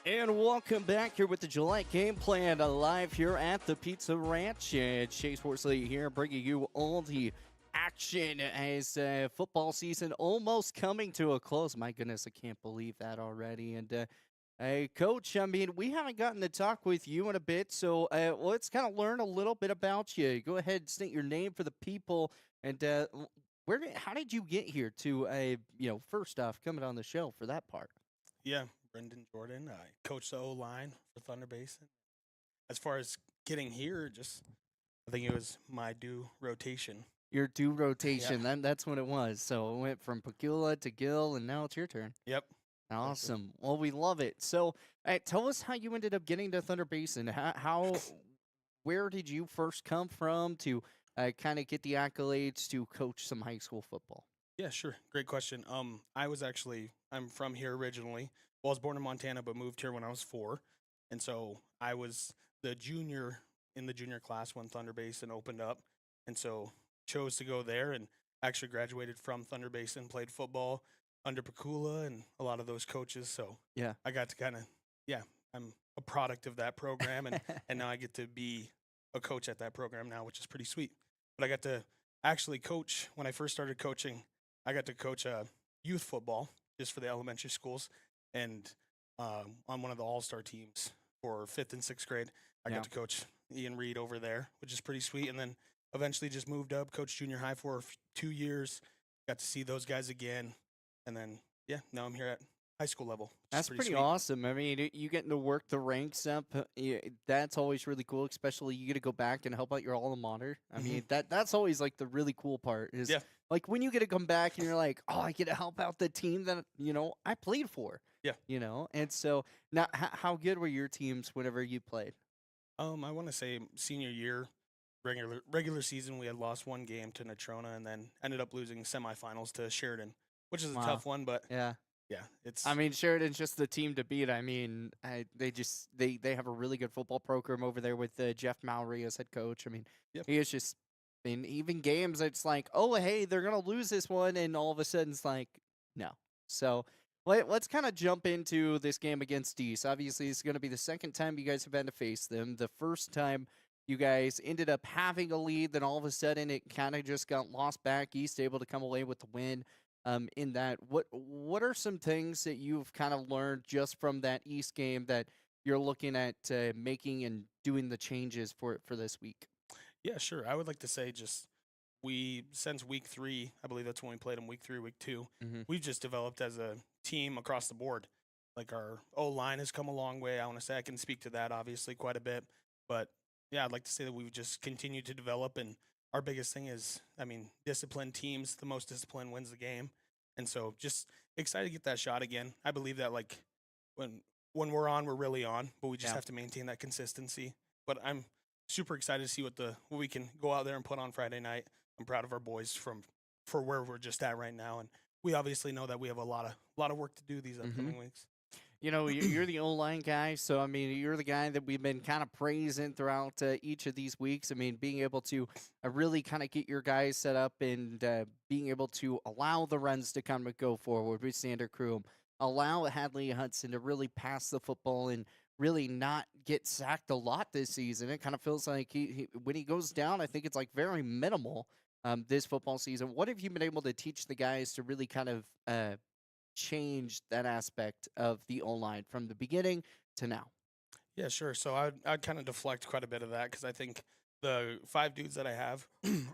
And welcome back here with the Gillette Game Plan live here at the Pizza Ranch. Chase Horsley here bringing you all the action as football season almost coming to a close. My goodness, I can't believe that already. And hey, Coach, I mean, we haven't gotten to talk with you in a bit, so let's kind of learn a little bit about you. Go ahead and state your name for the people, and how did you get here to, first off, coming on the show for that part? Yeah, Brendan Jordan. I coach the O line for Thunder Basin. As far as getting here, just I think it was my due rotation. Your due Yeah. rotation, that's what it was. So it went from Pagula to Gil, and now it's your turn. Yep. Exactly. Awesome. Well, we love it. So, tell us how you ended up getting to Thunder Basin. Where did you first come from to kind of get the accolades to coach some high school football? Yeah, sure. Great question. I'm from here originally. Well, I was born in Montana, but moved here when I was 4, and so I was the junior in the junior class when Thunder Basin opened up, and so chose to go there and actually graduated from Thunder Basin. Played football under Pakula and a lot of those coaches. So Yeah. I got to kind of, yeah, I'm a product of that program, and now I get to be a coach at that program now, which is pretty sweet. But I got to actually coach when I first started coaching. I got to coach youth football just for the elementary schools, and on one of the all-star teams for 5th and 6th grade. I Yeah. got to coach Ian Reed over there, which is pretty sweet. And then eventually just moved up, coached junior high for 2 years. Got to see those guys again, and then yeah, now I'm here at high school level, which is That's pretty pretty sweet. awesome. I mean, you getting to work the ranks up, that's always really cool. Especially you get to go back and help out your alma mater. I Hmm. mean, that's always like the really cool part is Yeah. like when you get to come back and you're like, oh, I get to help out the team that I played for. Yeah. And so now, how good were your teams whenever you played? I want to say senior year, regular season, we had lost one game to Natrona, and then ended up losing semifinals to Sheridan, which is a Wow. tough one. But Yeah. yeah, I it's mean, Sheridan's just the team to beat. I mean, they have a really good football program over there with Jeff Mowry as head coach. I mean, yep. he is just in even games. It's like, oh, hey, they're gonna lose this one, and all of a sudden it's like, no. So let's kind of jump into this game against East. Obviously, it's going to be the second time you guys have had to face them. The first time you guys ended up having a lead, then all of a sudden it kind of just got lost back. East able to come away with the win in that. What are some things that you've kind of learned just from that East game that you're looking at making and doing the changes for this week? Yeah, sure. I would like to say just we since week 3, I believe that's when we played them, week 3, week 2. Hmm. We've just developed as a team across the board. Like our O line has come a long way. I want to say I can speak to that obviously quite a bit, but yeah, I'd like to say that we've just continued to develop. And our biggest thing is, I mean, disciplined teams. The most disciplined wins the game, and so just excited to get that shot again. I believe that like when when we're on, we're really on, but we just Yeah. have to maintain that consistency. But I'm super excited to see what we can go out there and put on Friday night. I'm proud of our boys for where we're just at right now, and we obviously know that we have a lot of work to do these Hmm. upcoming weeks. You're the O line guy, so I mean, you're the guy that we've been kind of praising throughout each of these weeks. I mean, being able to really kind of get your guys set up and being able to allow the runs to kind of go forward with Sander Kroom, allow Hadley Hudson to really pass the football and really not get sacked a lot this season. It kind of feels like he when he goes down, I think it's like very minimal this football season. What have you been able to teach the guys to really kind of change that aspect of the O-line from the beginning to now? Yeah, sure. So I'd kind of deflect quite a bit of that because I think the 5 dudes that I have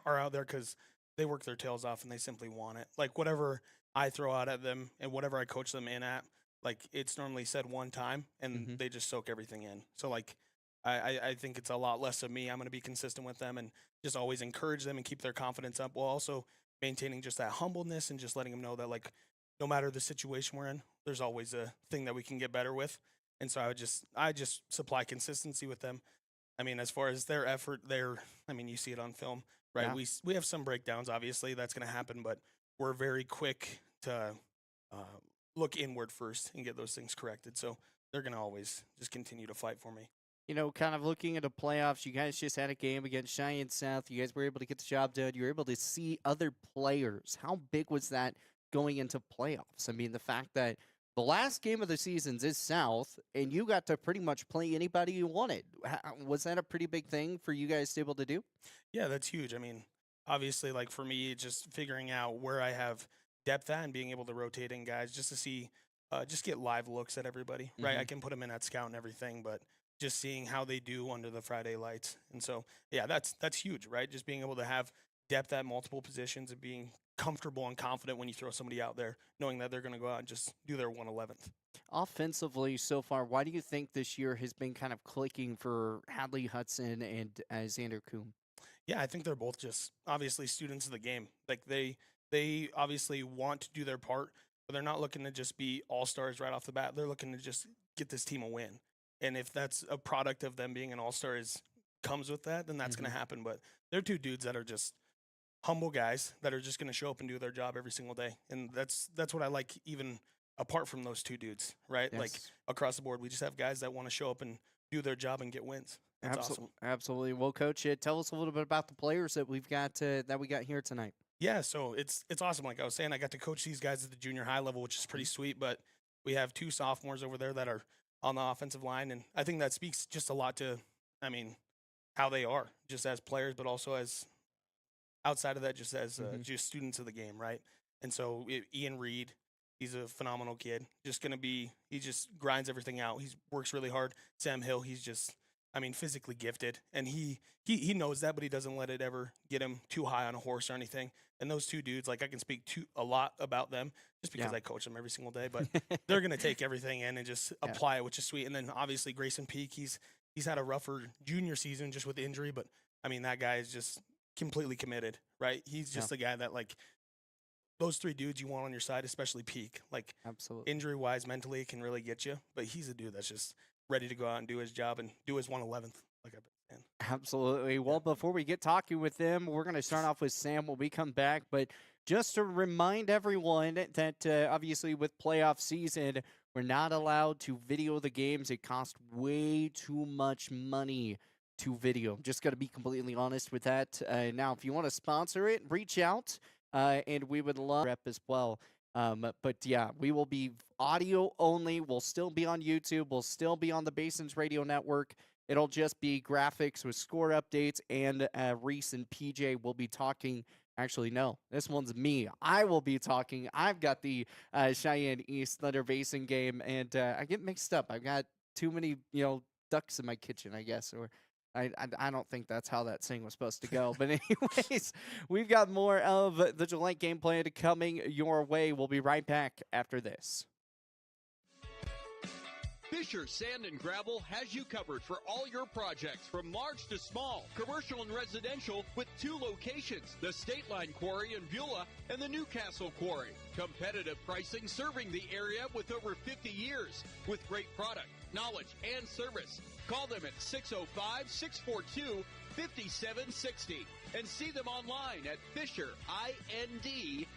are out there because they work their tails off and they simply want it. Like whatever I throw out at them and whatever I coach them in at, like it's normally said one time and Mhm. they just soak everything in. So like I think it's a lot less of me. I'm going to be consistent with them and just always encourage them and keep their confidence up while also maintaining just that humbleness and just letting them know that like no matter the situation we're in, there's always a thing that we can get better with. And so I just supply consistency with them. I mean, as far as their effort, I mean, you see it on film, right? Yeah. We have some breakdowns, obviously, that's going to happen, but we're very quick to uh, look inward first and get those things corrected. So they're going to always just continue to fight for me. Kind of looking at the playoffs, you guys just had a game against Cheyenne South. You guys were able to get the job done. You were able to see other players. How big was that going into playoffs? I mean, the fact that The last game of the seasons is South, and you got to pretty much play anybody you wanted. Was that a pretty big thing for you guys to be able to do? Yeah, that's huge. I mean, obviously, like for me, just figuring out where I have depth at and being able to rotate in guys just to see, just get live looks at everybody, right? I can put them in at scout and everything, but just seeing how they do under the Friday lights. And so, yeah, that's huge, right? Just being able to have depth at multiple positions and being comfortable and confident when you throw somebody out there, knowing that they're going to go out and just do their 111th. Offensively, so far, why do you think this year has been kind of clicking for Hadley Hudson and Xander Kuhn? Yeah, I think they're both just obviously students of the game. Like they obviously want to do their part, but they're not looking to just be all-stars right off the bat. They're looking to just get this team a win. And if that's a product of them being an all-star is comes with that, then that's going to happen. But they're two dudes that are just humble guys that are just going to show up and do their job every single day. And that's what I like even apart from those two dudes, right? Yes. Like across the board, we just have guys that want to show up and do their job and get wins. That's awesome. Absolutely. Well, Coach, tell us a little bit about the players that we got here tonight. Yeah, so it's awesome. Like I was saying, I got to coach these guys at the junior high level, which is pretty sweet. But we have two sophomores over there that are on the offensive line, and I think that speaks just a lot to, I mean, how they are just as players, but also as outside of that, just as just students of the game, right? And so Ian Reed, he's a phenomenal kid. He just grinds everything out. He works really hard. Sam Hill, he's just, I mean, physically gifted, and he knows that, but he doesn't let it ever get him too high on a horse or anything. And those two dudes, like I can speak a lot about them just because I coach them every single day, but they're going to take everything in and just apply it, which is sweet. And then obviously Grayson Peak, he's had a rougher junior season just with injury, but I mean, that guy is just completely committed, right? He's just the guy that, like, those three dudes you want on your side, especially Peak, like Absolutely. injury wise, mentally it can really get you, but he's a dude that's just ready to go out and do his job and do his 111th, like I've been saying. Absolutely. Well, before we get talking with them, we're going to start off with Sam when we come back. But just to remind everyone that obviously with playoff season, we're not allowed to video the games. It costs way too much money to video. I'm just going to be completely honest with that. Now, if you want to sponsor it, reach out, and we would love rep as well. But yeah, we will be audio only. We'll still be on YouTube. We'll still be on the Basin's radio network. It'll just be graphics with score updates, and Reese and PJ will be talking. Actually, no, this one's me. I will be talking. I've got the Cheyenne East Thunder Basin game, and I get mixed up. I've got too many, ducks in my kitchen, I guess, or I don't think that's how that thing was supposed to go. But anyways, we've got more of the Gillette Game Plan coming your way. We'll be right back after this. Fisher Sand and Gravel has you covered for all your projects from large to small, commercial and residential, with 2 locations, the State Line Quarry in Beulah and the Newcastle Quarry. Competitive pricing serving the area with over 50 years, with great product, knowledge, and service. Call them at 605-642-5760 and see them online at FisherIND.com.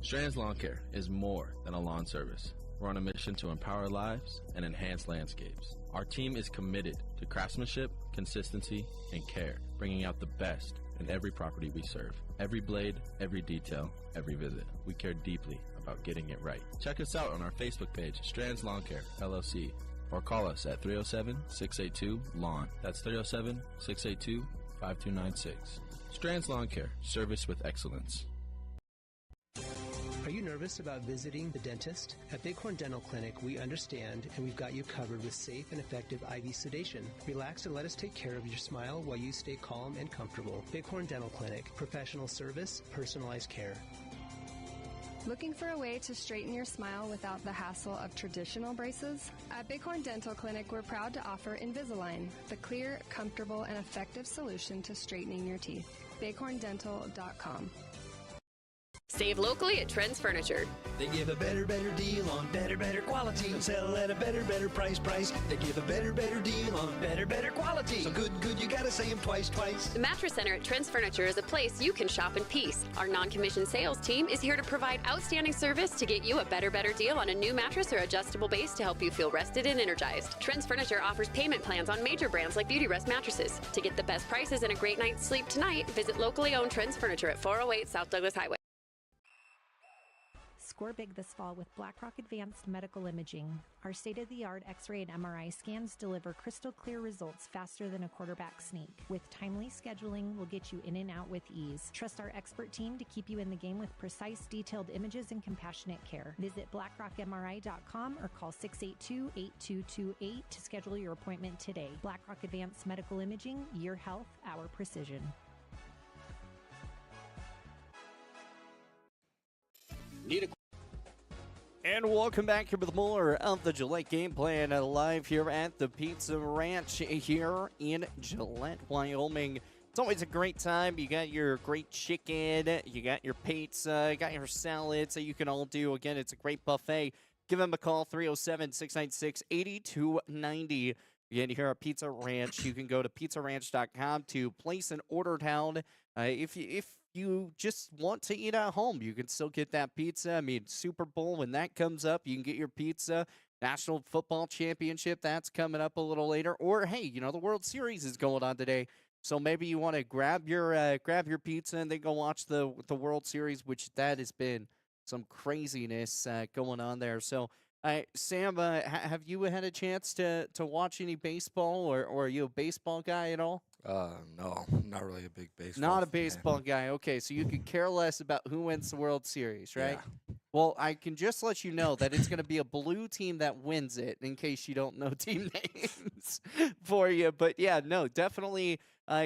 Strands Lawn Care is more than a lawn service. We're on a mission to empower lives and enhance landscapes. Our team is committed to craftsmanship, consistency, and care, bringing out the best in every property we serve. Every blade, every detail, every visit. We care deeply about getting it right. Check us out on our Facebook page, Strands Lawn Care, LLC, or call us at 307-682-LAWN. That's 307-682-5296. Strands Lawn Care, service with excellence. Are you nervous about visiting the dentist? At Bighorn Dental Clinic, we understand, and we've got you covered with safe and effective IV sedation. Relax and let us take care of your smile while you stay calm and comfortable. Bighorn Dental Clinic, professional service, personalized care. Looking for a way to straighten your smile without the hassle of traditional braces? At Bighorn Dental Clinic, we're proud to offer Invisalign, the clear, comfortable, and effective solution to straightening your teeth. BighornDental.com. Save locally at Trends Furniture. They give a better deal on better quality and sell at a better price. They give a better deal on better quality. So good, you gotta say them twice. The Mattress Center at Trends Furniture is a place you can shop in peace. Our non-commissioned sales team is here to provide outstanding service to get you a better deal on a new mattress or adjustable base to help you feel rested and energized. Trends Furniture offers payment plans on major brands like Beauty Rest mattresses. To get the best prices and a great night's sleep tonight, visit locally owned Trends Furniture at 408 South Douglas Highway. Score big this fall with BlackRock Advanced Medical Imaging. Our state-of-the-art X-ray and MRI scans deliver crystal clear results faster than a quarterback sneak. With timely scheduling, we'll get you in and out with ease. Trust our expert team to keep you in the game with precise, detailed images and compassionate care. Visit blackrockmri.com or call 682-8228 to schedule your appointment today. BlackRock Advanced Medical Imaging, your health, our precision. And welcome back here with more of the Gillette Game Plan live here at the Pizza Ranch here in Gillette, Wyoming. It's always a great time. You got your great chicken, you got your pizza, you got your salads that you can all do. Again, it's a great buffet. Give them a call, 307-696-8290. Again, here at Pizza Ranch, you can go to pizzaranch.com to place an order down. If you just want to eat at home, you can still get that pizza. I mean, Super Bowl, when that comes up, you can get your pizza. National Football Championship, that's coming up a little later. Or, hey, you know, the World Series is going on today. So maybe you want to grab your pizza and then go watch the World Series, which that has been some craziness going on there. So, Sam, have you had a chance to watch any baseball, or are you a baseball guy at all? No, not really a big baseball Not a fan. baseball guy. Okay, so you could care less about who wins the World Series, right? Yeah. Well, I can just let you know that it's going to be a blue team that wins it, in case you don't know team names for you. But, yeah, no, definitely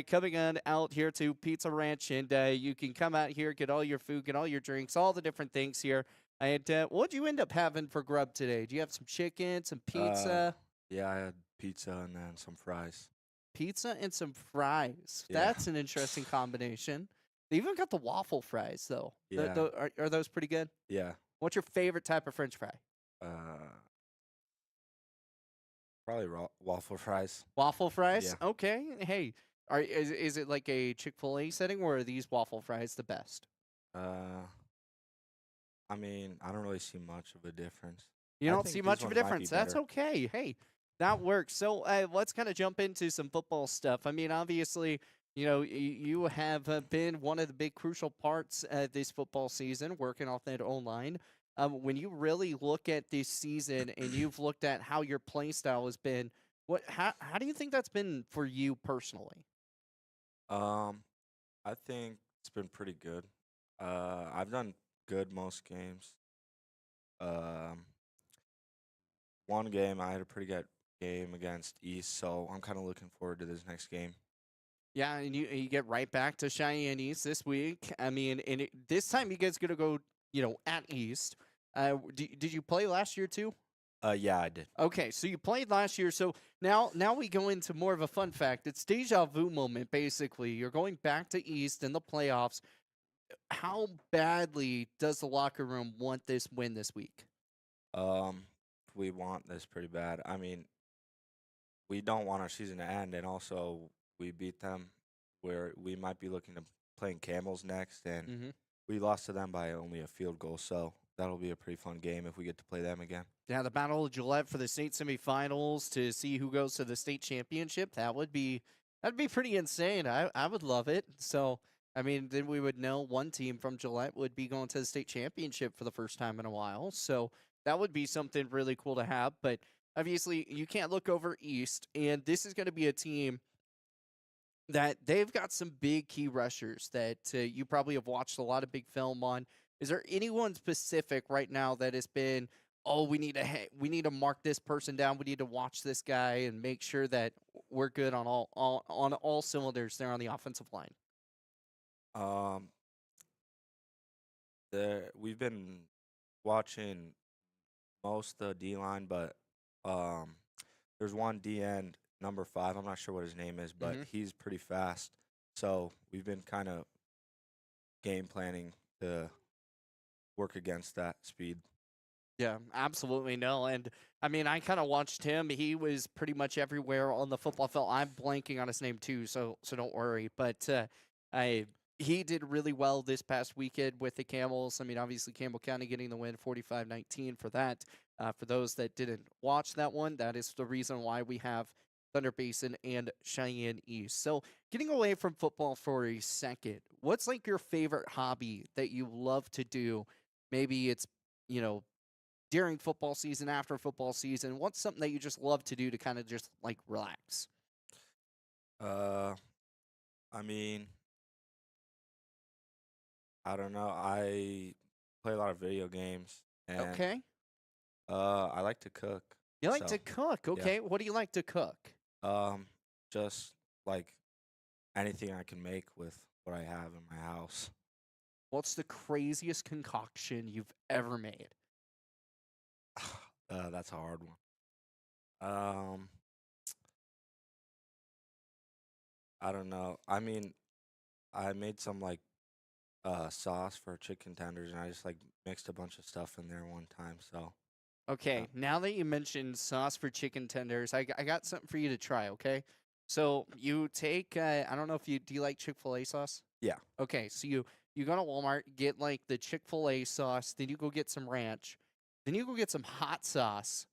coming on out here to Pizza Ranch, and you can come out here, get all your food, get all your drinks, all the different things here. And what did you end up having for grub today? Do you have some chicken, some pizza? Yeah, I had pizza and then some fries. Pizza and some fries. Yeah. That's an interesting combination. They even got the waffle fries, though. Yeah. Are those pretty good? Yeah. What's your favorite type of French fry? Probably waffle fries. Waffle fries? Yeah. Okay. Hey, is it like a Chick-fil-A setting, or are these waffle fries the best? I mean, I don't really see much of a difference. You I don't think see these much of a ones might be difference. That's better. okay. Hey, that works. So let's kind of jump into some football stuff. I mean, obviously, you know, you have been one of the big crucial parts this football season, working off that O-line. When you really look at this season and you've looked at how your play style has been, how do you think that's been for you personally? I think it's been pretty good. I've done good most games. One game I had a pretty good game against East, so I'm kind of looking forward to this next game. Yeah, and you get right back to Cheyenne East this week. I mean, and this time you guys gonna go, you know, at East. Did you play last year too? Yeah, I did. Okay, so you played last year. So now we go into more of a fun fact. It's deja vu moment, basically. You're going back to East in the playoffs. How badly does the locker room want this win this week? We want this pretty bad. I mean, we don't want our season to end, and also we beat them where we might be looking to playing Camels next, and we lost to them by only a field goal, so that'll be a pretty fun game if we get to play them again. Yeah, the Battle of Gillette for the state semifinals to see who goes to the state championship. That'd be pretty insane. I would love it. So, I mean, then we would know one team from Gillette would be going to the state championship for the first time in a while. So that would be something really cool to have. But obviously, you can't look over East, and this is going to be a team that they've got some big key rushers that you probably have watched a lot of big film on. Is there anyone specific right now that has been, oh, we need to mark this person down, we need to watch this guy and make sure that we're good on all cylinders there on the offensive line? We've been watching most of the D-line, but there's one DN, number 5. I'm not sure what his name is, but he's pretty fast. So we've been kind of game planning to work against that speed. Yeah, absolutely no. And I mean, I kind of watched him. He was pretty much everywhere on the football field. I'm blanking on his name too, so don't worry. But he did really well this past weekend with the Camels. I mean, obviously Campbell County getting the win 45-19 for that. For those that didn't watch that one, that is the reason why we have Thunder Basin and Cheyenne East. So getting away from football for a second, what's like your favorite hobby that you love to do? Maybe it's you know, during football season, after football season? What's something that you just love to do to kind of just like relax? Uh, I mean, I don't know. I play a lot of video games, and Okay. I like to cook. You like to So cook. yeah, Okay. What do you like to cook? um, just like anything I can make with what I have in my house. What's the craziest concoction you've ever made? That's a hard one. Um, I don't know. I mean, I made some like sauce for chicken tenders, and I just like mixed a bunch of stuff in there one time. So Okay, now that you mentioned sauce for chicken tenders, I got something for you to try, okay? So you take, I don't know if do you like Chick-fil-A sauce? yeah. Okay, so you go to Walmart, get like the Chick-fil-A sauce, then you go get some ranch, then you go get some hot sauce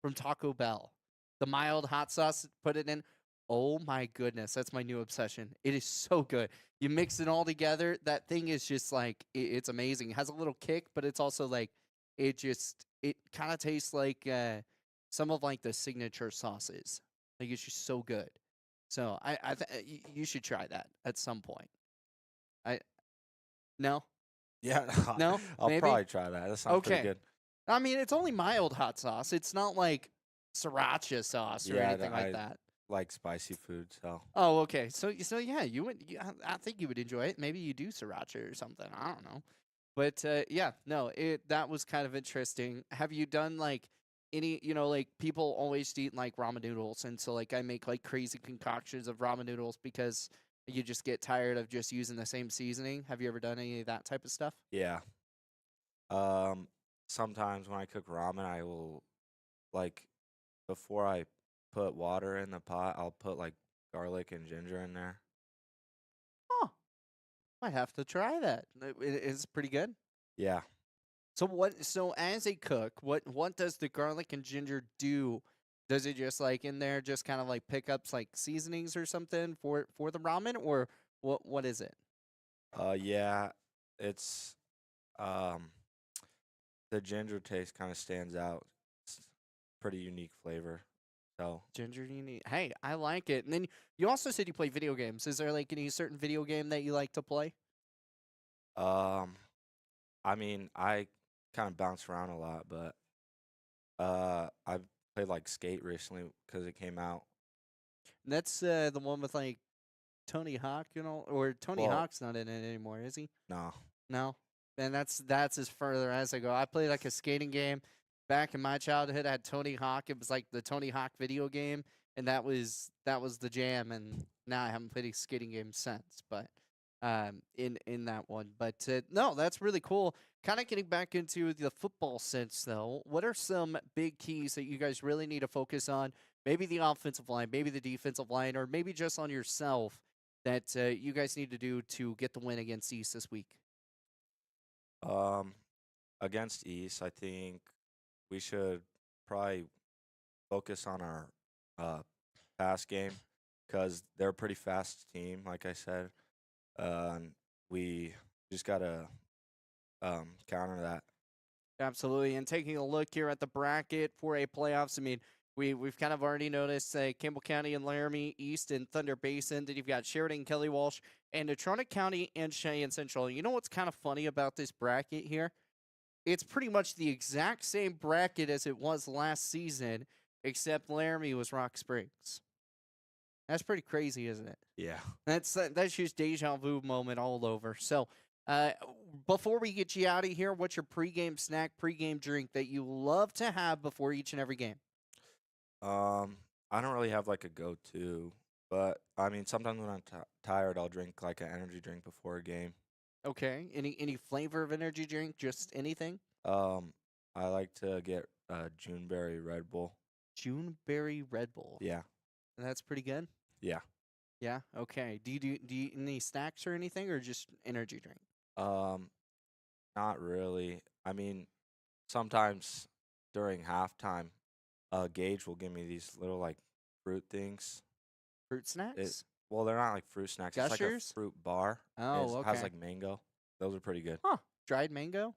from Taco Bell. The mild hot sauce, put it in. Oh my goodness, that's my new obsession. It is so good. You mix it all together. That thing is just like it's amazing. It has a little kick, but it's also like it kind of tastes like some of like the signature sauces. Like it's just so good. So you should try that at some point. I no Yeah, no I'll maybe probably try that. That sounds pretty okay. good. I mean, it's only mild hot sauce. It's not like sriracha sauce or Yeah, anything like I that. like spicy food, so Oh, okay. So yeah, you would. I think you would enjoy it. Maybe you do sriracha or something. I don't know. But yeah, no, that was kind of interesting. Have you done like any? Like people always eat like ramen noodles, and so like I make like crazy concoctions of ramen noodles because you just get tired of just using the same seasoning. Have you ever done any of that type of stuff? yeah. Um, Sometimes when I cook ramen, I will like before I put water in the pot, I'll put like garlic and ginger in there. Oh, might have to try that. It's pretty good. Yeah. So So as a cook, what does the garlic and ginger do? Does it just like in there just kind of like pick up like seasonings or something for the ramen, or what is it? Yeah. It's um the ginger taste kind of stands out. It's pretty unique flavor. So, Ginger you need. Hey, I like it. And then you also said you play video games. Is there like any certain video game that you like to play? um, I mean, I kind of bounce around a lot, but I've played like Skate recently because it came out. And that's the one with like Tony Hawk, or Tony Well, Hawk's not in it anymore, is he? no. No, and that's as further as I go. I played like a skating game back in my childhood. I had Tony Hawk. It was like the Tony Hawk video game, and that was the jam. And now I haven't played a skating game since, but in that one. But no, that's really cool. Kind of getting back into the football sense, though. What are some big keys that you guys really need to focus on? Maybe the offensive line, maybe the defensive line, or maybe just on yourself that you guys need to do to get the win against East this week. Um, Against East, I think we should probably focus on our uh pass game because they're a pretty fast team, like I said. And we just gotta counter that. Absolutely. And taking a look here at the bracket for a playoffs, I mean, we've kind of already noticed Campbell County and Laramie East and Thunder Basin. Then you've got Sheridan, Kelly Walsh, and Natrona County and Cheyenne Central. You know what's kind of funny about this bracket here? It's pretty much the exact same bracket as it was last season, except Laramie was Rock Springs. That's pretty crazy, isn't it? Yeah. That's just deja vu moment all over. So, uh, before we get you out of here, what's your pregame snack, pregame drink that you love to have before each and every game? I don't really have like a go-to, but I mean sometimes when I'm tired, I'll drink like an energy drink before a game. Okay. Any flavor of energy drink? Just anything? Um, I like to get Juneberry Red Bull. Juneberry Red Bull. Yeah. That's pretty good. Yeah. Yeah. Okay. Do you eat any snacks or anything, or just energy drink? Um, Not really. I mean, sometimes during halftime, Gage will give me these little like fruit things. Fruit snacks? Well, they're not like fruit snacks. It's like a Gushers? fruit bar. Oh, It has okay. like mango. Those are pretty good. Huh. Dried mango?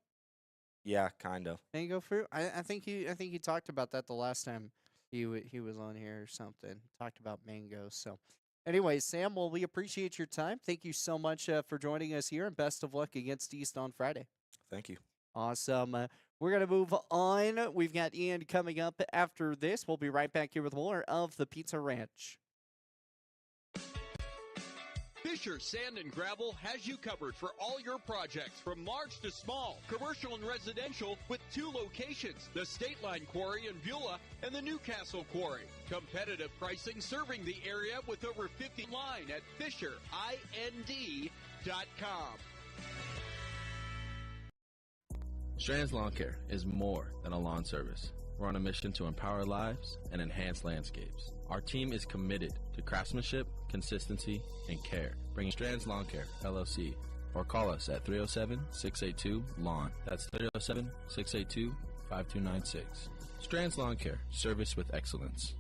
Yeah, kind of. Mango fruit. I think he talked about that the last time he was on here or something. Talked about mangoes. So, anyways, Sam, well, we appreciate your time. Thank you so much for joining us here, and best of luck against East on Friday. Thank you. Awesome. We're gonna move on. We've got Ian coming up after this. We'll be right back here with more of the Pizza Ranch. Fisher Sand and Gravel has you covered for all your projects from large to small, commercial and residential, with 2 locations, the State Line Quarry in Beulah and the Newcastle Quarry. Competitive pricing serving the area with over 50 line at FisherIND.com. Strands Lawn Care is more than a lawn service. We're on a mission to empower lives and enhance landscapes. Our team is committed to craftsmanship, consistency, and care. Bring Strands Lawn Care, LLC, or call us at 307-682-LAWN. That's 307-682-5296. Strands Lawn Care, service with excellence.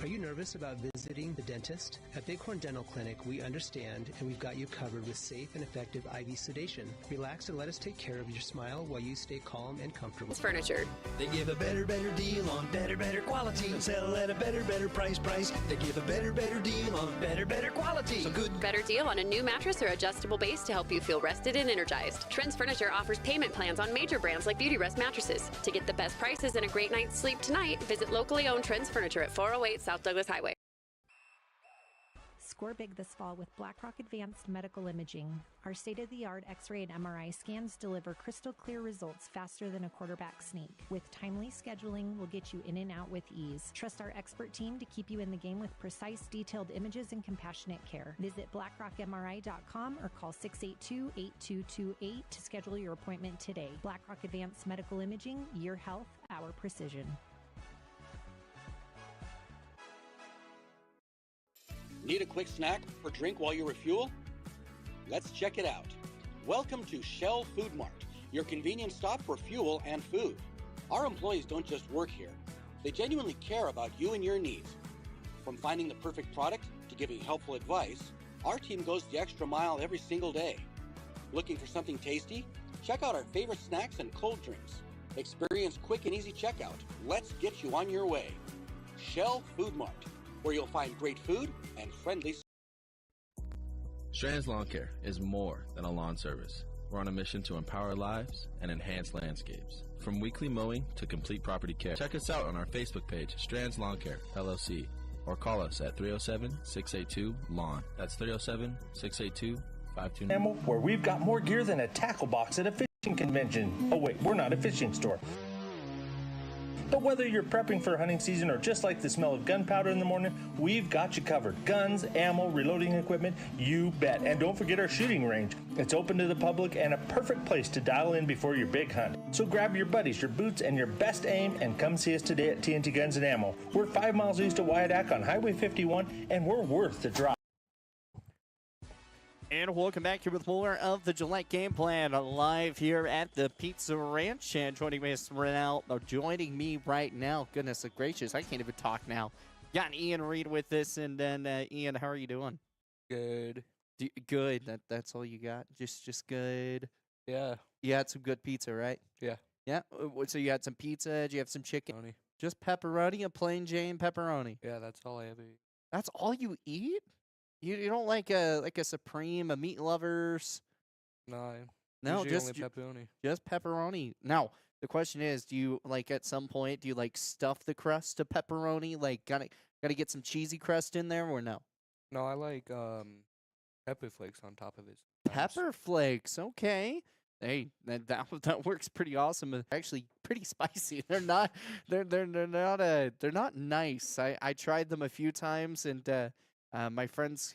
Are you nervous about visiting the dentist? At Bighorn Dental Clinic, we understand and we've got you covered with safe and effective IV sedation. Relax and let us take care of your smile while you stay calm and comfortable. Furniture. They give a better deal on better quality and sell at a better price. They give a better deal on better quality. So good. Better deal on a new mattress or adjustable base to help you feel rested and energized. Trends Furniture offers payment plans on major brands like Beauty Rest mattresses. To get the best prices and a great night's sleep tonight, visit locally owned Trends Furniture at 408 South Douglas Highway. Score big this fall with BlackRock Advanced Medical Imaging. Our state-of-the-art X-ray and MRI scans deliver crystal clear results faster than a quarterback sneak. With timely scheduling, we'll get you in and out with ease. Trust our expert team to keep you in the game with precise, detailed images and compassionate care. Visit blackrockmri.com or call 682-8228 to schedule your appointment today. BlackRock Advanced Medical Imaging, your health, our precision. Need a quick snack or drink while you refuel? Let's check it out. Welcome to Shell Food Mart, your convenience stop for fuel and food. Our employees don't just work here. They genuinely care about you and your needs. From finding the perfect product to giving helpful advice, our team goes the extra mile every single day. Looking for something tasty? Check out our favorite snacks and cold drinks. Experience quick and easy checkout. Let's get you on your way. Shell Food Mart, where you'll find great food and friendly. Strands Lawn Care is more than a lawn service. We're on a mission to empower lives and enhance landscapes. From weekly mowing to complete property care. Check us out on our Facebook page, Strands Lawn Care, LLC, or call us at 307-682-LAWN. That's 307-682-5296. Where we've got more gear than a tackle box at a fishing convention. Oh wait, we're not a fishing store. But whether you're prepping for hunting season or just like the smell of gunpowder in the morning, we've got you covered. Guns, ammo, reloading equipment, you bet. And don't forget our shooting range. It's open to the public and a perfect place to dial in before your big hunt. So grab your buddies, your boots, and your best aim and come see us today at TNT Guns and Ammo. We're 5 miles east of Wyandotte on Highway 51, and we're worth the drive. And welcome back here with more of the Gillette Game Plan live here at the Pizza Ranch. And joining me right now, goodness gracious, I can't even talk now. Got Ian Reed with us, and then Ian, how are you doing? Good. Good. That's all you got? Just good. Yeah. You had some good pizza, right? Yeah. Yeah. So you had some pizza. Did you have some chicken? Pepperoni. Just pepperoni, a plain Jane pepperoni. Yeah, that's all I ever eat. That's all you eat? You don't like a Supreme, a Meat Lovers? No. No, Usually just only pepperoni. Just pepperoni. Now, the question is, do you at some point stuff the crust to pepperoni? Like gotta get some cheesy crust in there or no? No, I like pepper flakes on top of it. Pepper flakes, okay. Hey, that works pretty awesome. Actually, pretty spicy. They're not nice. I tried them a few times, and my friends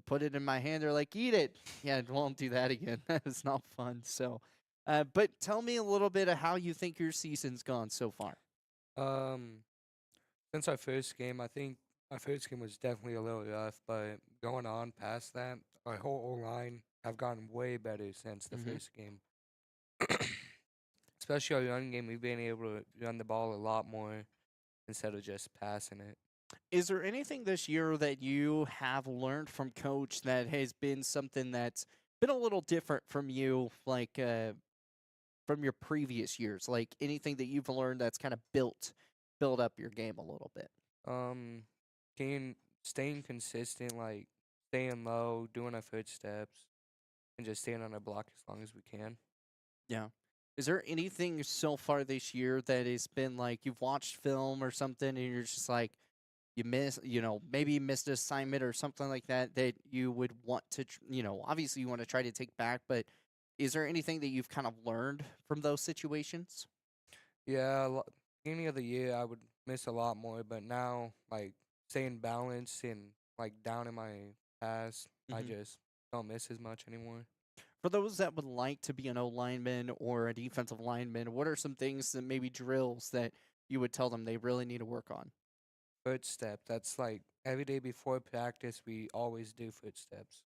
put it in my hand. They're like, "Eat it." Yeah, won't do that again. It's not fun. So, but tell me a little bit of how you think your season's gone so far. Since our first game, I think our first game was definitely a little rough, but going on past that, our whole O-line have gotten way better since the first game. Especially our run game, we've been able to run the ball a lot more instead of just passing it. Is there anything this year that you have learned from Coach that has been something that's been a little different from you, like from your previous years? Like anything that you've learned that's kind of built up your game a little bit. Staying consistent, like staying low, doing our footsteps, and just staying on our block as long as we can. Yeah. Is there anything so far this year that has been like you've watched film or something and you're just like maybe you missed an assignment or something like that that you would want to, obviously you want to try to take back, but is there anything that you've kind of learned from those situations? Yeah, beginning of the year I would miss a lot more, but now like staying balanced and like down in my pass, I just don't miss as much anymore. For those that would like to be an O lineman or a defensive lineman, what are some things that maybe drills that you would tell them they really need to work on? Footstep. That's like every day before practice, we always do footsteps.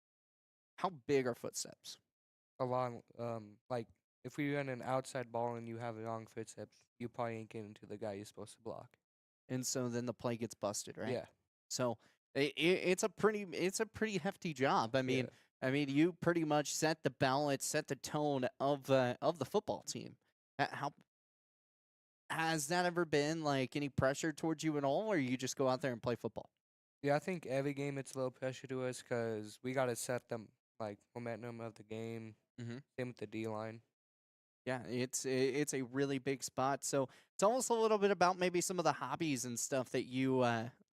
How big are footsteps? A lot. Like if we run an outside ball and you have the wrong footsteps, you probably ain't getting to the guy you're supposed to block. And so then the play gets busted, right? Yeah. So it's a pretty hefty job. I mean, you pretty much set the balance, set the tone of the football team. How has that ever been like any pressure towards you at all, or you just go out there and play football? Yeah, I think every game it's a little pressure to us because we got to set them like momentum of the game. Same with the D line. Yeah, it's a really big spot. So tell us a little bit about maybe some of the hobbies and stuff that you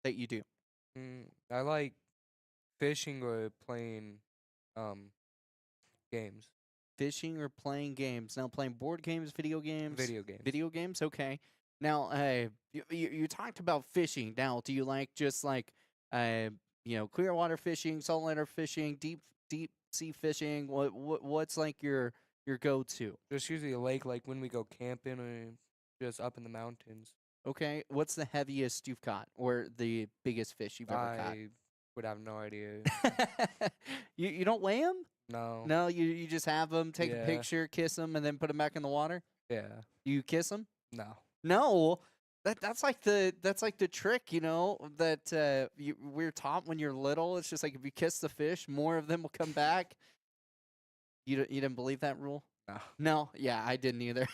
do. I like fishing or playing games. Fishing or playing games. Now, playing board games, video games? Video games. Video games, okay. Now, you talked about fishing. Now, do you like just like, clear water fishing, saltwater fishing, deep sea fishing? What's like your go-to? Just usually a lake, like when we go camping or just up in the mountains. Okay. What's the heaviest you've caught or the biggest fish you've ever caught? I would have no idea. You don't weigh them? No. No, you just have them, take a picture, kiss them, and then put them back in the water? Yeah. You kiss them? No. No. That's like the trick, that we're taught when you're little. It's just like if you kiss the fish, more of them will come back. You didn't believe that rule? No. No? Yeah, I didn't either.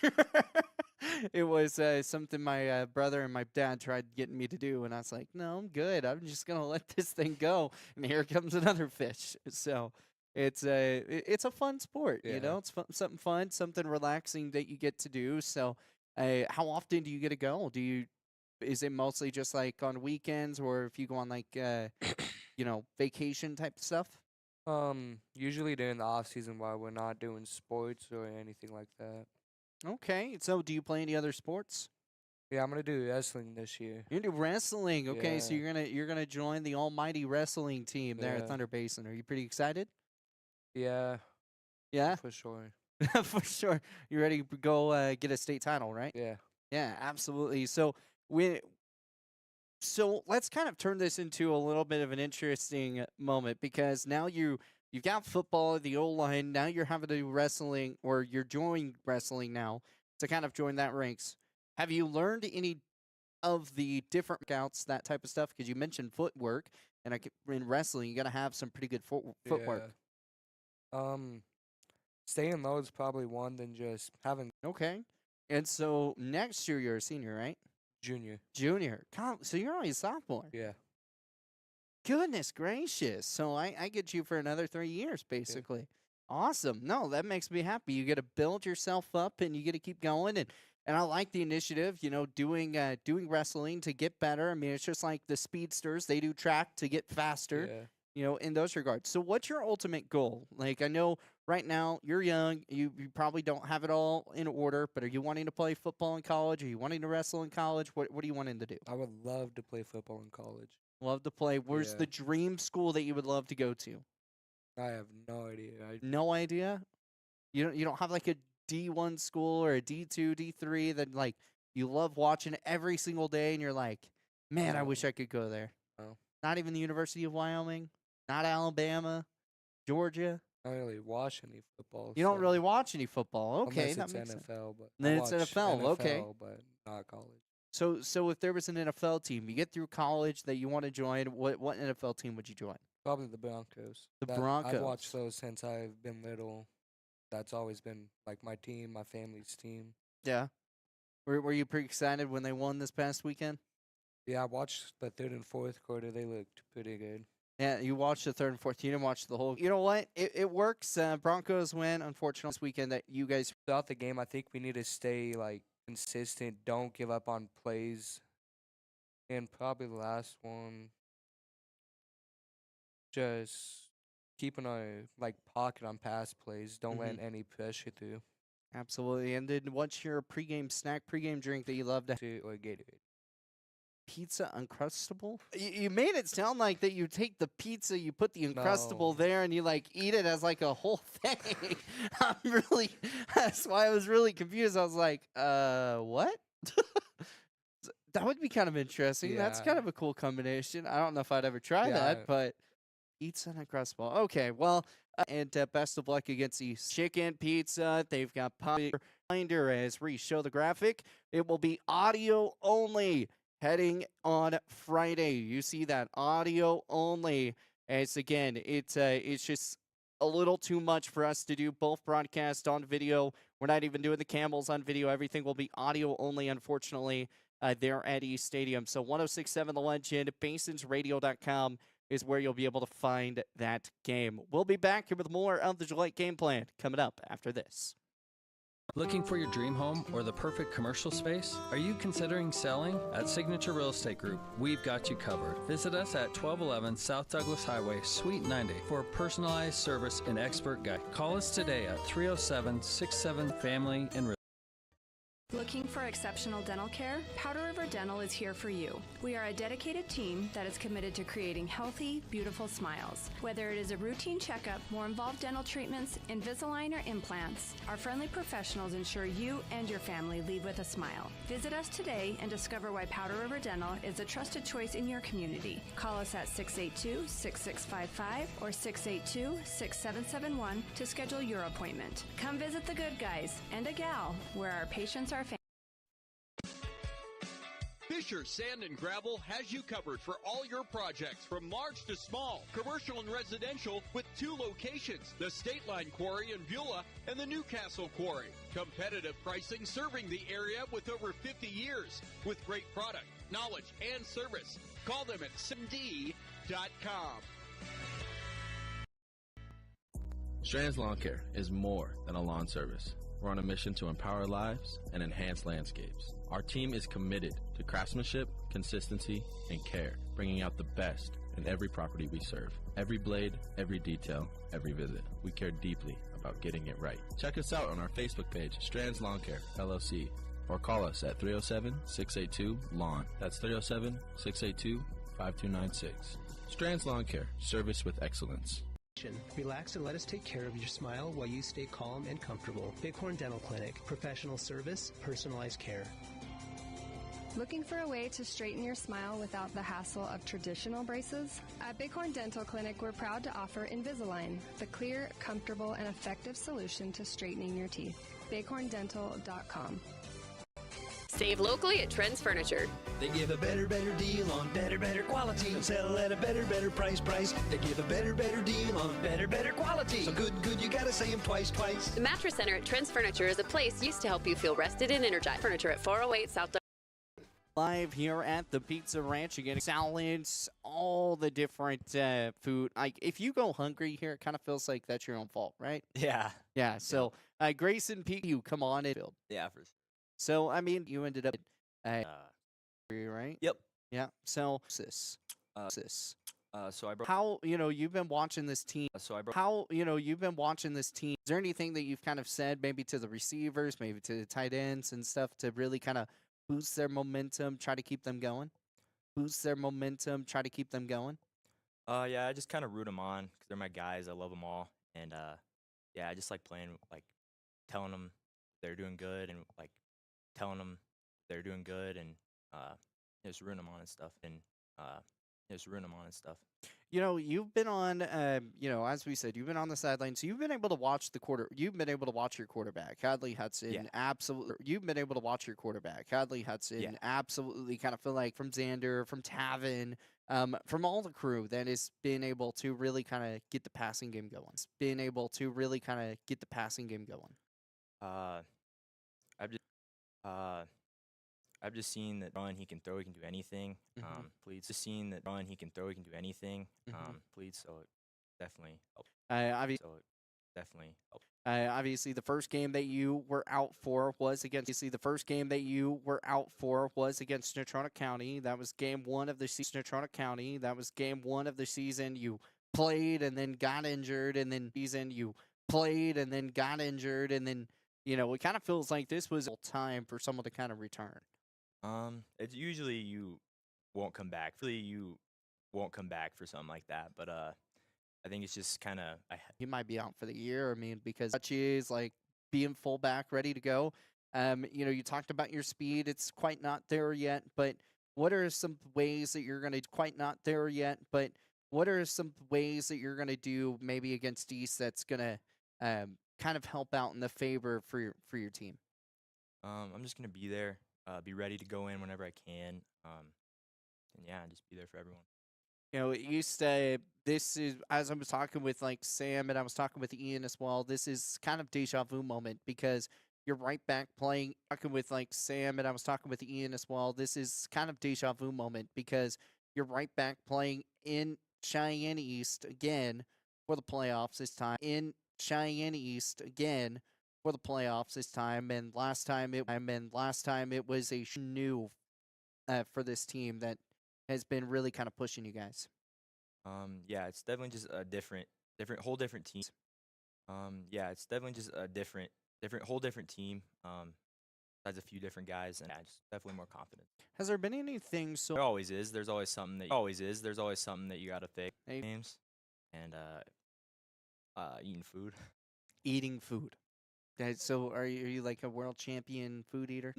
It was something my brother and my dad tried getting me to do, and I was like, no, I'm good. I'm just going to let this thing go, and here comes another fish. So it's a fun sport, It's something fun, something relaxing that you get to do. So how often do you get to go? Is it mostly just like on weekends, or if you go on like, vacation type stuff? Usually during the off season while we're not doing sports or anything like that. Okay, so do you play any other sports? Yeah, I'm gonna do wrestling this year. You're gonna do wrestling, okay? So Yeah. you're gonna join the almighty wrestling team there at Yeah. Thunder Basin. Are you pretty excited? Yeah, Yeah, for sure. for sure. You ready to go get a state title, right? Yeah. Yeah, absolutely. So let's kind of turn this into a little bit of an interesting moment because now you've got football at the O-line. Now you're having to do wrestling, or you're joining wrestling now to kind of join that ranks. Have you learned any of the different workouts, that type of stuff? Because you mentioned footwork, and in wrestling, you got to have some pretty good footwork. Yeah. Staying low is probably one than just having Okay. And so next year you're a senior, right? junior. Junior. So you're only a sophomore. Yeah. Goodness gracious. So I get you for another 3 years, basically. Awesome. No, that makes me happy. You get to build yourself up and you get to keep going. And I like the initiative, doing wrestling to get better. I mean, it's just like the speedsters. They do track to get faster, in those regards. So what's your ultimate goal? Like, I know right now you're young. You probably don't have it all in order, but are you wanting to play football in college? Are you wanting to wrestle in college? What are you wanting to do? I would love to play football in college. Love to play. Where's the dream school that you would love to go to? I have no idea. No idea? You don't have like a D1 school or a D2, D3 that like you love watching every single day and you're like, man, I wish I could go there. No. Not even the University of Wyoming, not Alabama, Georgia. I don't really watch any football. You don't really watch any football. Okay, unless that it's makes sense. NFL, but Then I it's watch NFL, okay. but not college. So if there was an NFL team, you get through college that you want to join, what NFL team would you join? Probably the Broncos. The Broncos. I've watched those since I've been little. that's always been like my team, my family's team. Yeah. Were you pretty excited when they won this past weekend? Yeah, I watched the third and fourth quarter. They looked pretty good. Yeah, you watched the third and fourth. You didn't watch the whole. You know what? It works. Broncos win. Unfortunately, this weekend that you guys. Throughout the game, I think we need to stay like consistent. Don't give up on plays. And probably the last one, just keeping a like pocket on pass plays. Don't let any pressure through. Absolutely. And then what's your pregame snack, pregame drink that you love to? Or Gatorade. Pizza Uncrustable? You made it sound like that you take the pizza, you put the Uncrustable there, and you like eat it as like a whole thing. That's why I was really confused. I was like, what? That would be kind of interesting. That's kind of a cool combination. I don't know if I'd ever try that, but pizza and Uncrustable. Okay, well, and best of luck against the chicken pizza. They've got reminder as we show the graphic. It will be audio only. Heading on Friday, you see that audio only. As again, it's just a little too much for us to do both broadcasts on video. We're not even doing the Camels on video. Everything will be audio only, unfortunately, there at East Stadium. So 106.7 The Legend, basinsradio.com is where you'll be able to find that game. We'll be back here with more of the Gillette Game Plan coming up after this. Looking for your dream home or the perfect commercial space? Are you considering selling? At Signature Real Estate Group, we've got you covered. Visit us at 1211 South Douglas Highway, Suite 90 for personalized service and expert guide. Call us today at 307-67 Family and Real. Looking for exceptional dental care? Powder River Dental is here for you. We are a dedicated team that is committed to creating healthy, beautiful smiles. Whether it is a routine checkup, more involved dental treatments, Invisalign, or implants, our friendly professionals ensure you and your family leave with a smile. Visit us today and discover why Powder River Dental is a trusted choice in your community. Call us at 682-6655 or 682-6771 to schedule your appointment. Come visit the good guys and a gal where our patients are Fisher Sand and Gravel has you covered for all your projects from large to small, commercial and residential, with 2 locations, the State Line Quarry in Beulah and the Newcastle Quarry. Competitive pricing serving the area with over 50 years, with great product, knowledge, and service. Call them at simd.com. Strands Lawn Care is more than a lawn service. We're on a mission to empower lives and enhance landscapes. Our team is committed to craftsmanship, consistency, and care, bringing out the best in every property we serve. Every blade, every detail, every visit. We care deeply about getting it right. Check us out on our Facebook page, Strands Lawn Care, LLC, or call us at 307-682-LAWN. That's 307-682-5296. Strands Lawn Care, service with excellence. Relax and let us take care of your smile while you stay calm and comfortable. Bighorn Dental Clinic. Professional service, personalized care. Looking for a way to straighten your smile without the hassle of traditional braces? At Bighorn Dental Clinic, we're proud to offer Invisalign, the clear, comfortable, and effective solution to straightening your teeth. bighorndental.com. Save locally at Trends Furniture. They give a better deal on better quality and sell at a better price. They give a better deal on better quality. So good, you gotta say them twice. The Mattress Center at Trends Furniture is a place used to help you feel rested and energized. Furniture at 408 South Douglas. Live here at the Pizza Ranch, again, salads, all the different food. Like, if you go hungry here, it kind of feels like that's your own fault, right? Yeah. Yeah. So, Grayson P, you come on in. Yeah, for sure. So, I mean, you ended up, right? Yep. Yeah. So, So I broke. how you've been watching this team. How you've been watching this team. Is there anything that you've kind of said, maybe to the receivers, maybe to the tight ends and stuff, to really kind of boost their momentum, try to keep them going? Yeah, I just kind of root them on because they're my guys. I love them all, and yeah, I just like playing, like telling them they're doing good, and like telling them they're doing good, and just rooting them on and stuff, You've been on, as we said, you've been on the sideline, so you've been able to watch you've been able to watch your quarterback, Hadley Hudson, absolutely. You've been able to watch your quarterback, Hadley Hudson, absolutely kind of feel like from Xander, from Tavin, from all the crew that has been able to really kind of get the passing game going. Uh, I've just I've just seen that run he can throw, he can do anything. Please, just seen that run he can throw, he can do anything. Please, so it definitely helped. Definitely helped. Obviously, the first game that you were out for was against. Natrona County. That was game one of the season. You played and then got injured, and then it kind of feels like this was time for someone to kind of return. It's usually you won't come back. You won't come back for something like that, but I think it's just kind of. He might be out for the year. I mean, because touches, like being fullback, ready to go. You talked about your speed. It's quite not there yet, but what are some ways that you're going to do maybe against East that's going to kind of help out in the favor for your team? I'm just gonna be there, be ready to go in whenever I can, and yeah, just be there for everyone. East, this is, as I was talking with like Sam and I was talking with Ian as well, this is kind of deja vu moment because you're right back playing. Talking with like Sam and I was talking with Ian as well, this is kind of deja vu moment because you're right back playing in Cheyenne East again for the playoffs this time. And last time it was a new for this team that has been really kind of pushing you guys. Yeah, it's definitely just a whole different team. Yeah, it's definitely just a whole different team. Has a few different guys, and yeah, just definitely more confident. Has there been anything so? There always is. There's always something that you gotta fix. Games and eating food. Eating food. So are you like a world champion food eater?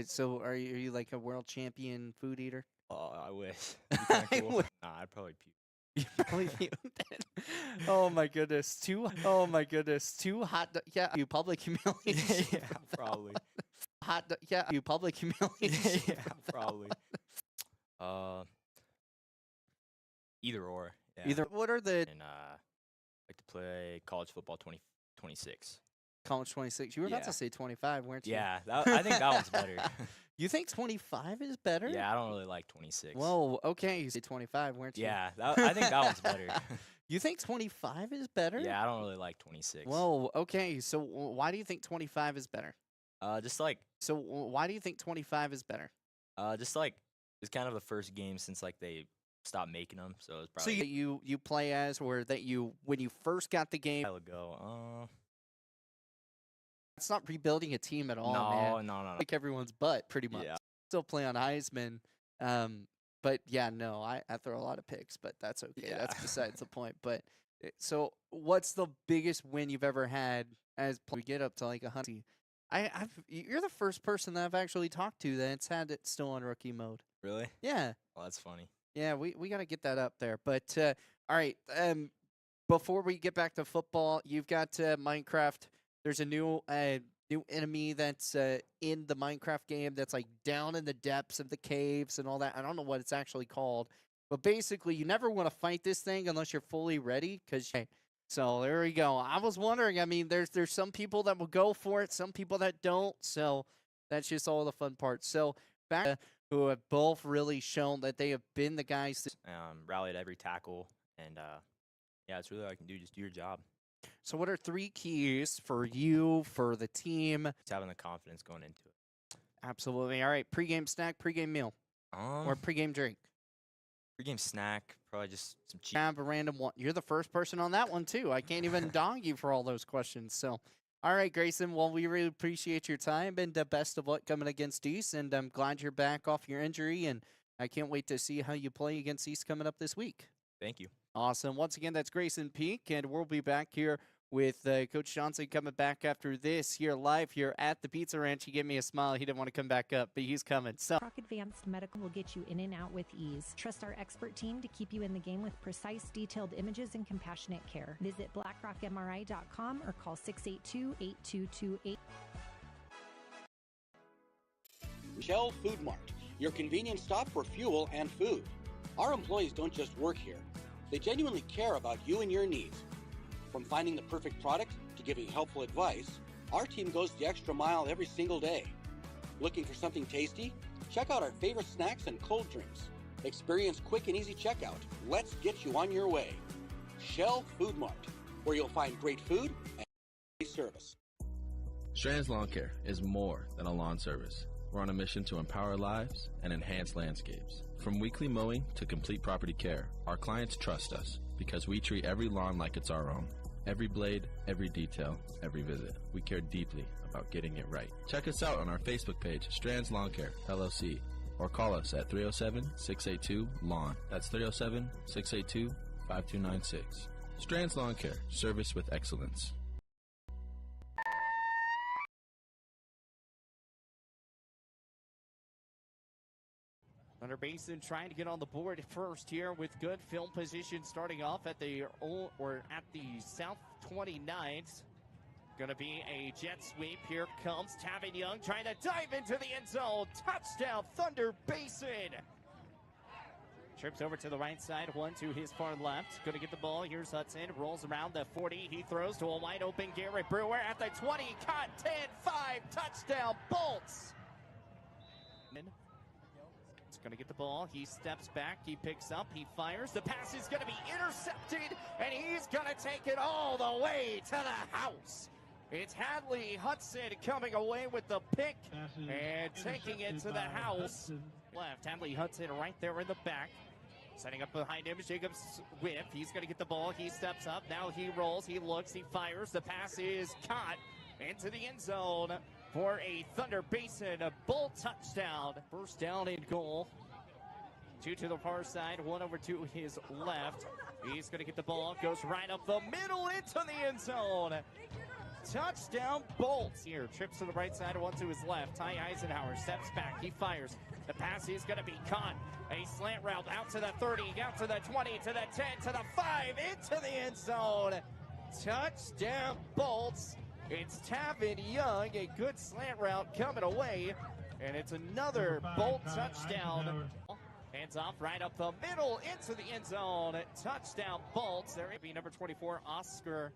So are you like a world champion food eater? Oh, I wish. That'd be cool. Nah, I'd probably puke. You probably puked. Oh my goodness. Two hot yeah, you public humiliation. Yeah, probably. You public humiliation. Yeah, probably. Either or. Yeah. Either. What are the and like to play college football 2026. College 26. You were about to say 25, weren't you? Yeah, I think that one's better. You think 25 is better? Yeah, I don't really like 26. Whoa, okay. You say 25, weren't you? Yeah, I think that one's better. You think 25 is better? Yeah, I don't really like 26. Whoa, okay. So why do you think 25 is better? So why do you think 25 is better? Just like it's kind of the first game since like they stopped making them, so it's probably. So you play as, or that you when you first got the game? A while ago. It's not rebuilding a team at all, man. No. Like everyone's butt, pretty much. Yeah. Still play on Heisman. But yeah, no, I throw a lot of picks, but that's okay. Yeah. That's besides the point. But so what's the biggest win you've ever had as we get up to like 100? You're the first person that I've actually talked to that's had it still on rookie mode. Really? Yeah. Well, that's funny. Yeah, we got to get that up there. But all right, before we get back to football, you've got Minecraft. There's a new enemy that's in the Minecraft game that's like down in the depths of the caves and all that. I don't know what it's actually called, but basically you never want to fight this thing unless you're fully ready. So there we go. I was wondering. I mean, there's some people that will go for it, some people that don't. So that's just all the fun parts. So back who have both really shown that they have been the guys that rallied every tackle, and yeah, it's really all I can do. Just do your job. So what are 3 keys for you, for the team? Just having the confidence going into it. Absolutely. All right, pregame snack, pregame meal, or pregame drink. Pregame snack, probably just some cheese. Have a random one. You're the first person on that one, too. I can't even dog you for all those questions. So, all right, Grayson, well, we really appreciate your time, and best of luck coming against East, and I'm glad you're back off your injury, and I can't wait to see how you play against East coming up this week. Thank you. Awesome. Once again, that's Grayson Peak, and we'll be back here with Coach Johnson coming back after this here live here at the Pizza Ranch. He gave me a smile. He didn't want to come back up, but he's coming. So, Rock Advanced Medical will get you in and out with ease. Trust our expert team to keep you in the game with precise, detailed images and compassionate care. Visit blackrockmri.com or call 682-8228. Shell Food Mart, your convenience stop for fuel and food. Our employees don't just work here. They genuinely care about you and your needs. From finding the perfect product to giving helpful advice, our team goes the extra mile every single day. Looking for something tasty? Check out our favorite snacks and cold drinks. Experience quick and easy checkout. Let's get you on your way. Shell Food Mart, where you'll find great food and great service. Strands Lawn Care is more than a lawn service. We're on a mission to empower lives and enhance landscapes. From weekly mowing to complete property care, our clients trust us because we treat every lawn like it's our own. Every blade, every detail, every visit. We care deeply about getting it right. Check us out on our Facebook page, Strands Lawn Care, LLC, or call us at 307-682-LAWN. That's 307-682-5296. Strands Lawn Care, service with excellence. Thunder Basin trying to get on the board first here with good field position starting off at the south 29th. Going to be a jet sweep. Here comes Tavin Young trying to dive into the end zone. Touchdown, Thunder Basin. Trips over to the right side, one to his far left. Going to get the ball. Here's Hudson. Rolls around the 40. He throws to a wide open Garrett Brewer at the 20. Caught 10-5. Touchdown, Bolts. Going to get the ball. He steps back. He picks up. He fires. The pass is going to be intercepted, and he's going to take it all the way to the house. It's Hadley Hudson coming away with the pick and taking it to the house. Left. Hadley Hudson right there in the back. Setting up behind him is Jacobs Whip. He's going to get the ball. He steps up. Now he rolls. He looks. He fires. The pass is caught into the end zone for a Thunder Basin Bull touchdown. First down and goal. Two to the far side, one over to his left. He's going to get the ball, goes right up the middle into the end zone. Touchdown, Bolts. Here, trips to the right side, one to his left. Ty Eisenhower steps back, he fires. The pass is going to be caught. A slant route out to the 30, out to the 20, to the 10, to the 5, into the end zone. Touchdown, Bolts. It's Tavin Young, a good slant route coming away, and it's another Bolt touchdown. Hands off right up the middle into the end zone. Touchdown, Bolts. There will be number 24, Oscar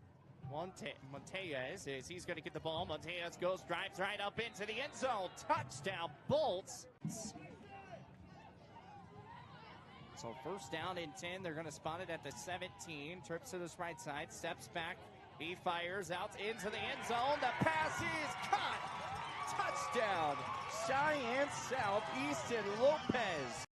Monteas. As he's going to get the ball. Monteas drives right up into the end zone. Touchdown, Bolts. So first down and 10. They're going to spot it at the 17. Trips to this right side. Steps back. He fires out into the end zone. The pass is caught. Touchdown, Cheyenne South, Easton Lopez.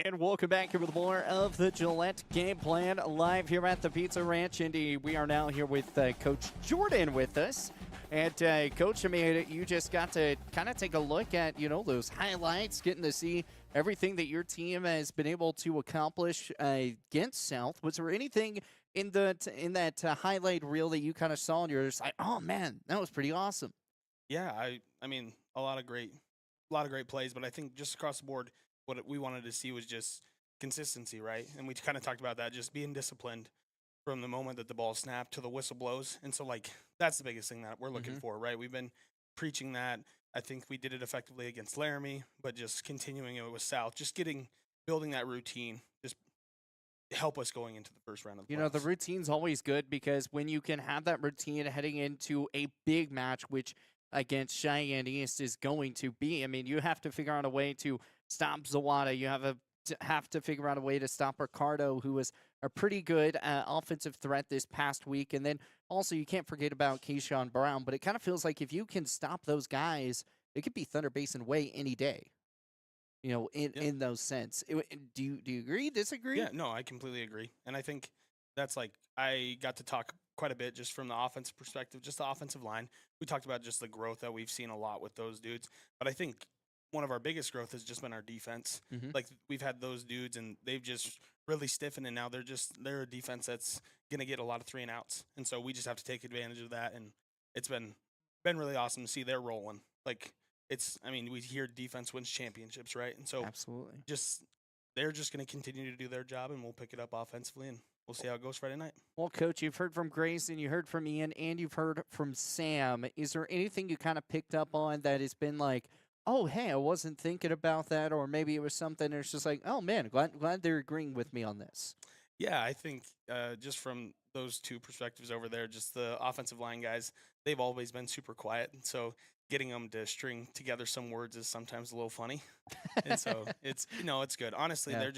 And welcome back here with more of the Gillette Game Plan live here at the Pizza Ranch. Indeed, we are now here with Coach Jordan with us. And Coach, I mean, you just got to kind of take a look at, those highlights, getting to see everything that your team has been able to accomplish against South. Was there anything in that highlight reel that you kind of saw and you're just like, oh man, that was pretty awesome? Yeah, I mean, a lot of great plays, but I think just across the board, what we wanted to see was just consistency, right? And we kind of talked about that, just being disciplined from the moment that the ball snapped to the whistle blows. And so, that's the biggest thing that we're looking for, right? We've been preaching that. I think we did it effectively against Laramie, but just continuing it with South, just building that routine, just help us going into the first round of the playoffs. The routine's always good because when you can have that routine heading into a big match, which against Cheyenne East is going to be, I mean, you have to figure out a way to stop Zawada. You have to figure out a way to stop Ricardo, who was a pretty good offensive threat this past week. And then also you can't forget about Keyshawn Brown. But it kind of feels like if you can stop those guys, it could be Thunder Basin way any day, in those sense. Do you agree, disagree? Yeah, no, I completely agree. And I think that's I got to talk quite a bit just from the offensive perspective, just the offensive line. We talked about just the growth that we've seen a lot with those dudes. But I think one of our biggest growth has just been our defense. We've had those dudes and they've just really stiffened, and now they're a defense that's going to get a lot of 3 and outs. And so we just have to take advantage of that. And it's been really awesome to see they're rolling. We hear defense wins championships, right? And so absolutely, they're just going to continue to do their job, and we'll pick it up offensively, and we'll see how it goes Friday night. Well, Coach, you've heard from Grayson, you heard from Ian, and you've heard from Sam. Is there anything you kind of picked up on that has been oh, hey, I wasn't thinking about that, or maybe it was something that's just like, oh man, glad they're agreeing with me on this. Yeah, I think just from those two perspectives over there, just the offensive line guys, they've always been super quiet. And so getting them to string together some words is sometimes a little funny. And so it's good. Honestly, Yeah.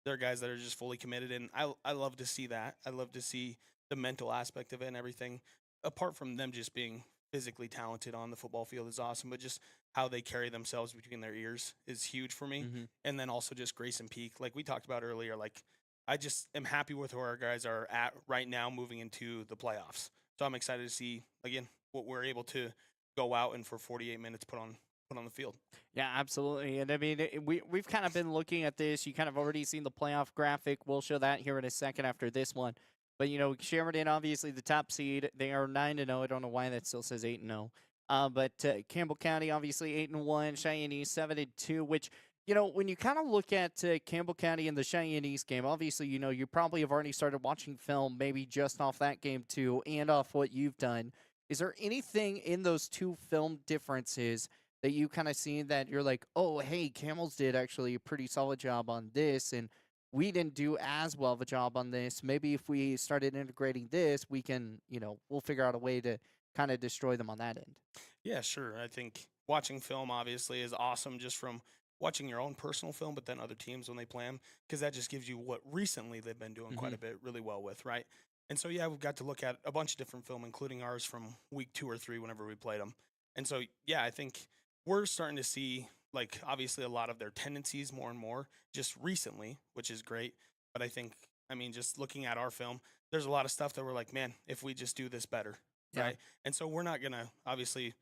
they're guys that are just fully committed. And I love to see that. I love to see the mental aspect of it and everything. Apart from them just being physically talented on the football field is awesome, but just how they carry themselves between their ears is huge for me. Mhm. And then also just grace and peak, like we talked about earlier, like I just am happy with where our guys are at right now moving into the playoffs. So I'm excited to see again what we're able to go out and for 48 minutes put on the field. Yeah, absolutely. And I mean, we've kind of been looking at this. You kind of already seen the playoff graphic. We'll show that here in a second after this one. But Sheridan, obviously the top seed. They are 9-0. I don't know why that still says 8-0. But Campbell County, obviously 8-1. Cheyenne East 7-2. Which when you kind of look at Campbell County and the Cheyenne East game, obviously you probably have already started watching film, maybe just off that game too, and off what you've done. Is there anything in those two film differences that you kind of seen that you're like, oh, hey, Camels did actually a pretty solid job on this, and we didn't do as well of a job on this. Maybe if we started integrating this, we can, we'll figure out a way to kind of destroy them on that end. Yeah, sure. I think watching film obviously is awesome just from watching your own personal film, but then other teams when they play them, because that just gives you what recently they've been doing quite a bit really well with, right? And so, yeah, we've got to look at a bunch of different film, including ours from week 2 or 3 whenever we played them. And so, yeah, I think we're starting to see, like, obviously a lot of their tendencies more and more just recently, which is great. But I mean, just looking at our film, there's a lot of stuff that we're like, man, if we just do this better, Yeah. right? And so we're not going to, obviously,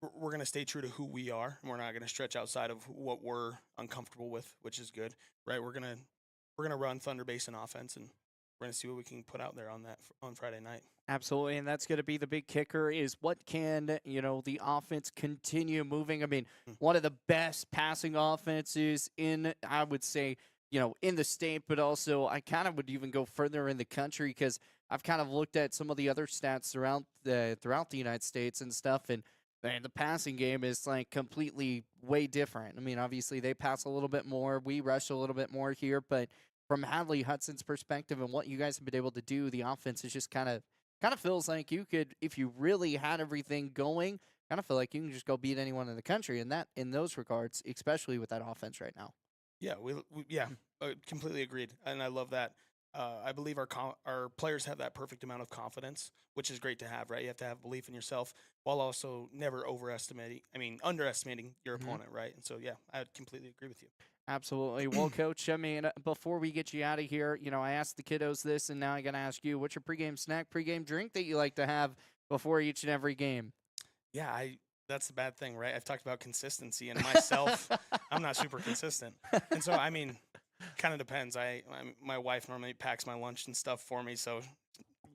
we're going to stay true to who we are, and we're not going to stretch outside of what we're uncomfortable with, which is good, right? We're going to run Thunder Basin offense, and we're going to see what we can put out there on Friday night. Absolutely, and that's going to be the big kicker is what can, the offense continue moving. I mean, one of the best passing offenses in, I would say, in the state, but also I kind of would even go further in the country because I've kind of looked at some of the other stats throughout the United States and stuff, and man, the passing game is like completely way different. I mean, obviously they pass a little bit more, we rush a little bit more here, but from Hadley Hudson's perspective and what you guys have been able to do, the offense is just kind of feels like you could, if you really had everything going, kind of feel like you can just go beat anyone in the country in those regards, especially with that offense right now. Yeah, completely agreed, and I love that. I believe our players have that perfect amount of confidence, which is great to have, right? You have to have belief in yourself while also never underestimating your opponent, right? And so, yeah, I completely agree with you. Absolutely. Well, Coach, I mean, before we get you out of here, I asked the kiddos this, and now I'm going to ask you, what's your pregame snack, pregame drink that you like to have before each and every game? Yeah, that's the bad thing, right? I've talked about consistency, and myself, I'm not super consistent. And so, I mean, kind of depends. My wife normally packs my lunch and stuff for me, so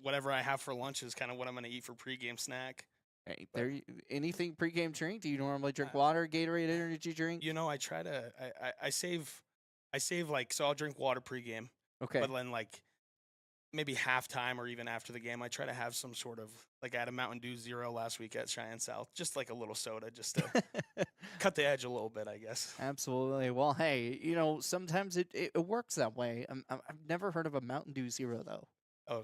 whatever I have for lunch is kind of what I'm going to eat for pregame snack. Hey, anything pregame drink? Do you normally drink water, Gatorade, energy drink? I try to. I save so I'll drink water pregame. Okay. But then maybe halftime or even after the game, I try to have some sort of I had a Mountain Dew Zero last week at Cheyenne South, just like a little soda, just to cut the edge a little bit, I guess. Absolutely. Well, hey, sometimes it works that way. I've never heard of a Mountain Dew Zero though. Oh,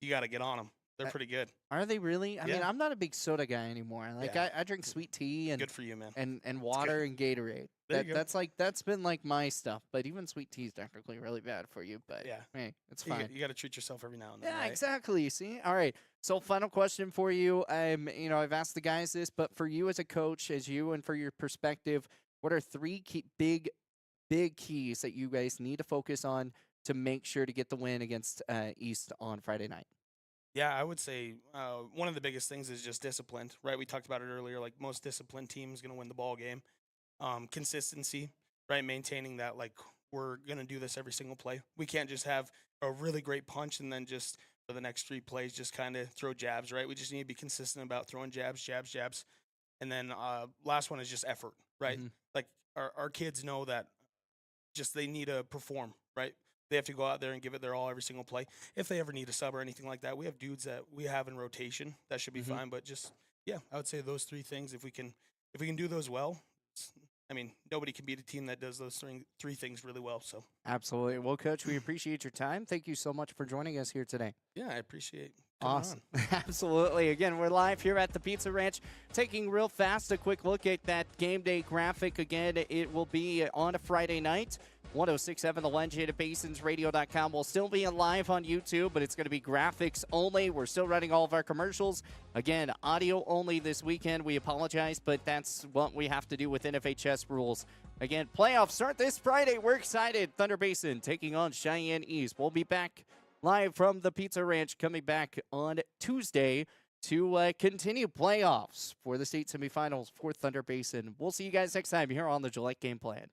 you got to get on them. They're pretty good. Are they really? I mean, Yeah. I'm not a big soda guy anymore. I drink sweet tea and Good for you, man. and water and Gatorade. There you go. That's been my stuff. But even sweet tea is technically really bad for you. But Yeah. hey, it's fine. You got to treat yourself every now and then. Yeah, right? exactly. See, all right. So, final question for you. I've asked the guys this, but for you as a coach, and for your perspective, what are 3 big keys that you guys need to focus on to make sure to get the win against East on Friday night? Yeah, I would say one of the biggest things is just discipline, right? We talked about it earlier. Like most disciplined teams going to win the ball game. Consistency, right? Maintaining that, we're going to do this every single play. We can't just have a really great punch and then just for the next 3 plays just kind of throw jabs, right? We just need to be consistent about throwing jabs. And then last one is just effort, right? Like our kids know that just they need to perform, right? They have to go out there and give it their all every single play. If they ever need a sub or anything like that, we have dudes that we have in rotation. That should be fine. But just, yeah, I would say those 3 things. If we can do those well, I mean, nobody can beat a team that does those three things really well. So Absolutely. Well, Coach, we appreciate your time. Thank you so much for joining us here today. yeah, I appreciate coming Awesome. on. Absolutely. Again, we're live here at the Pizza Ranch. Taking real fast a quick look at that game day graphic. Again, it will be on a Friday night. 106.7 The Legend at basinsradio.com. We'll still be live on YouTube, but it's going to be graphics only. We're still running all of our commercials. Again, audio only this weekend. We apologize, but that's what we have to do with NFHS rules. Again, playoffs start this Friday. We're excited. Thunder Basin taking on Cheyenne East. We'll be back live from the Pizza Ranch, coming back on Tuesday to continue playoffs for the state semifinals for Thunder Basin. We'll see you guys next time here on the Gillette Game Plan.